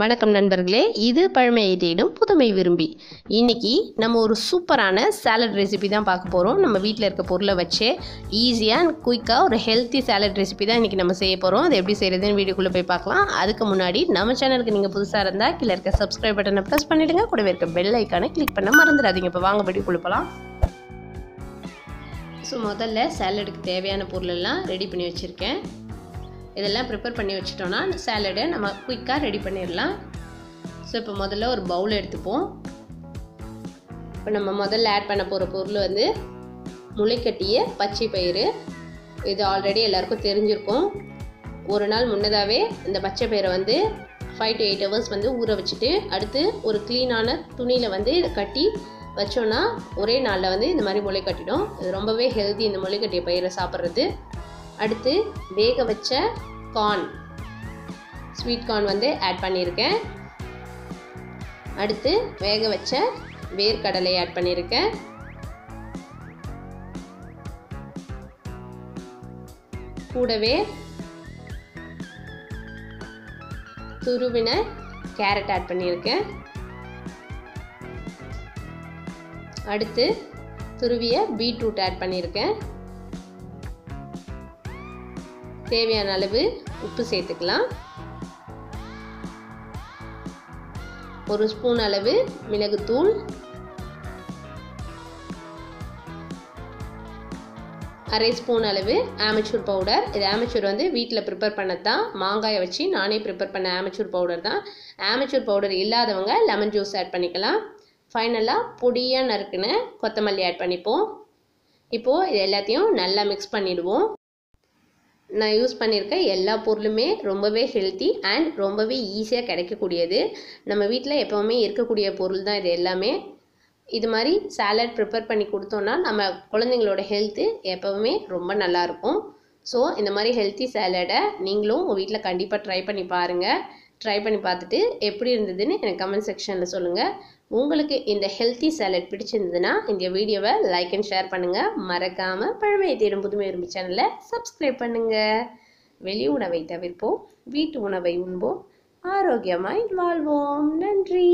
வணக்கம் நண்பர்களே, இது பழமையை தேடும் புதுமை விரும்பி. இன்னைக்கு நம்ம ஒரு சூப்பரான சாலட் ரெசிபி தான் பார்க்க போகிறோம். நம்ம வீட்டில் இருக்க பொருளை வச்சு ஈஸியாக அண்ட் குயிக்காக ஒரு ஹெல்த்தி சாலட் ரெசிபி தான் இன்றைக்கி நம்ம செய்ய போகிறோம். அது எப்படி செய்கிறதுன்னு வீடியோக்குள்ளே போய் பார்க்கலாம். அதுக்கு முன்னாடி நம்ம சேனலுக்கு நீங்கள் புதுசாக இருந்தால் கீழே இருக்க சப்ஸ்கிரைப் பட்டனை ப்ரெஸ் பண்ணிவிடுங்க. கூடவே இருக்க பெல் ஐக்கானை கிளிக் பண்ண மறந்துடாதீங்க. இப்போ வாங்க வீடியோக்குள்ளே போகலாம். ஸோ முதல்ல சாலடுக்கு தேவையான பொருளெல்லாம் ரெடி பண்ணி வச்சுருக்கேன். இதெல்லாம் ப்ரிப்பேர் பண்ணி வச்சிட்டோன்னா சாலடை நம்ம குயிக்காக ரெடி பண்ணிடலாம். ஸோ இப்போ முதல்ல ஒரு பவுல் எடுத்துப்போம். இப்போ நம்ம முதல்ல ஆட் பண்ண போகிற பொருள் வந்து முளைக்கட்டிய பச்சை பயிறு. இது ஆல்ரெடி எல்லாருக்கும் தெரிஞ்சிருக்கும். ஒரு நாள் முன்னதாகவே இந்த பச்சை பயிரை வந்து 5 to 8 hours வந்து ஊற வச்சுட்டு அடுத்து ஒரு க்ளீனான துணியில் வந்து இதை கட்டி வச்சோன்னா ஒரே நாளில் வந்து இந்த மாதிரி முளை கட்டிடும். இது ரொம்பவே ஹெல்தி இந்த முளைக்கட்டிய பயிரை சாப்பிட்றது. அடுத்து வேக வச்ச கார்ன், ஸ்வீட் கார்ன் வந்து ஆட் பண்ணியிருக்கேன். அடுத்து வேக வச்ச வேர்க்கடலை ஆட் பண்ணியிருக்கேன். கூடவே துருவின கேரட் ஆட் பண்ணியிருக்கேன். அடுத்து துருவிய பீட்ரூட் ஆட் பண்ணியிருக்கேன். தேவையான அளவு உப்பு சேர்த்துக்கலாம். 1 ஸ்பூன் அளவு மிளகுத்தூள், 1/2 ஸ்பூன் அளவு ஆமச்சூர் பவுடர். இது ஆமச்சூர் வந்து வீட்டில் ப்ரிப்பேர் பண்ணது தான். மாங்காயை வச்சு நானே ப்ரிப்பேர் பண்ண ஆமச்சூர் பவுடர் தான். ஆமச்சூர் பவுடர் இல்லாதவங்க லெமன் ஜூஸ் ஆட் பண்ணிக்கலாம். ஃபைனலாக பொடியாக நறுக்குன கொத்தமல்லி ஆட் பண்ணிப்போம். இப்போது இது எல்லாத்தையும் நல்லா மிக்ஸ் பண்ணிவிடுவோம். நான் யூஸ் பண்ணியிருக்க எல்லா பொருளுமே ரொம்பவே ஹெல்த்தி அண்ட் ரொம்பவே ஈஸியாக கிடைக்கக்கூடியது. நம்ம வீட்டில் எப்போவுமே இருக்கக்கூடிய பொருள் தான் இது எல்லாமே. இது மாதிரி சாலட் ப்ரிப்பேர் பண்ணி கொடுத்தோன்னா நம்ம குழந்தைங்களோட ஹெல்த்து எப்போவுமே ரொம்ப நல்லாயிருக்கும். ஸோ இந்த மாதிரி ஹெல்த்தி சாலடை நீங்களும் உங்கள் வீட்டில் கண்டிப்பாக ட்ரை பண்ணி பாருங்கள். ட்ரை பண்ணி பார்த்துட்டு எப்படி இருந்ததுன்னு எனக்கு கமெண்ட் செக்ஷனில் சொல்லுங்கள். உங்களுக்கு இந்த ஹெல்த்தி சாலட் பிடிச்சிருந்ததுன்னா இந்த வீடியோவை லைக் அண்ட் ஷேர் பண்ணுங்கள். மறக்காமல் பழமையை தேடும் புதுமை விரும்பி சேனலை சப்ஸ்கிரைப் பண்ணுங்கள். வெளி உணவை தவிர்ப்போம், வீட்டு உணவை உண்போம், ஆரோக்கியமாய் வாழ்வோம். நன்றி.